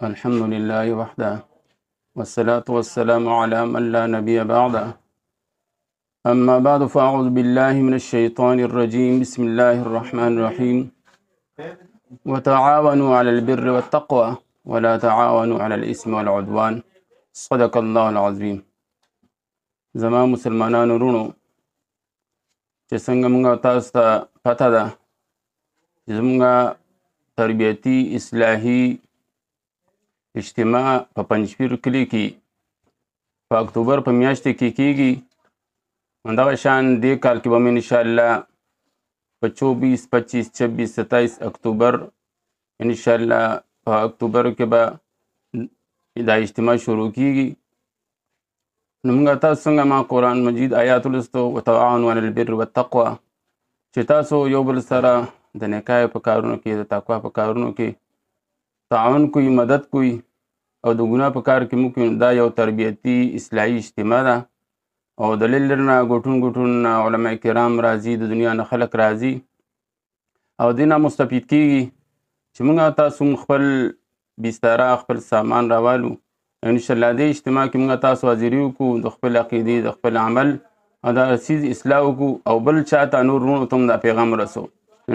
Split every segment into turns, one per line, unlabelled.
الحمد لله وحده والصلاة والسلام على من لا نبي بعده أما بعد فأعوذ بالله من الشيطان الرجيم بسم الله الرحمن الرحيم وتعاونوا على البر والتقوى ولا تعاونوا على الإثم والعدوان صدق الله العظيم. زمان مسلمانان رونو چې څنګه موږ تاسو ته پته ده چې زموږ تربیتي اصلاحي اجتماع په پنجپیر کلي کې په اکتوبر په میاشت کې کیږي. همدغه شان دې کال کې به مو انشاءالله په 24 25 26 27 اکتوبر انشاءالله په اکتوبر کې به دا اجتماع شروع کیږي. نو موږ تاسو څنګه ما قرآن مجید آیات ولستو وتعاونوا علی البر والتقوى چې تاسو یو بل سره د نیکۍ په کارونو کې د تقوا په کارونو کې تعاون کوي، مدد کوي او د ګناه په کار کې مو دا یو تربیتي اصلاحي اجتماع ده او د لرې نه ګوټون علما کرام راځي، د دنیا نه خلک راځي او دې نه مستفید کیږي چې موږ تاسو خپل بستره خپل سامان راوالو. انشاءالله دې اجتماع کې موږ تاسو حاضري وکړو، د خپل عقیدې د خپل عمل او د سیز اصلاح وکړو او بل چاته نور رونو ته هم دا پیغام رسو.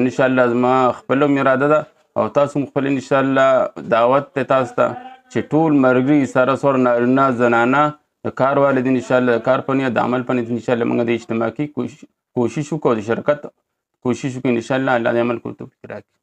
انشاءالله زما خپل هم اراده ده او تاسو خپل انشاءالله دعوت ته تاسو ته چې ټول مرګري سره سور نارینه زنانه د کار والدین انشاءالله د کار په نیت د عمل په نیت انشاءالله موږ د اجتماع کې کوشش وکړو، د شرکت کوشش وکړو انشاءالله. الله دې عمل کولو توفیق راکړي.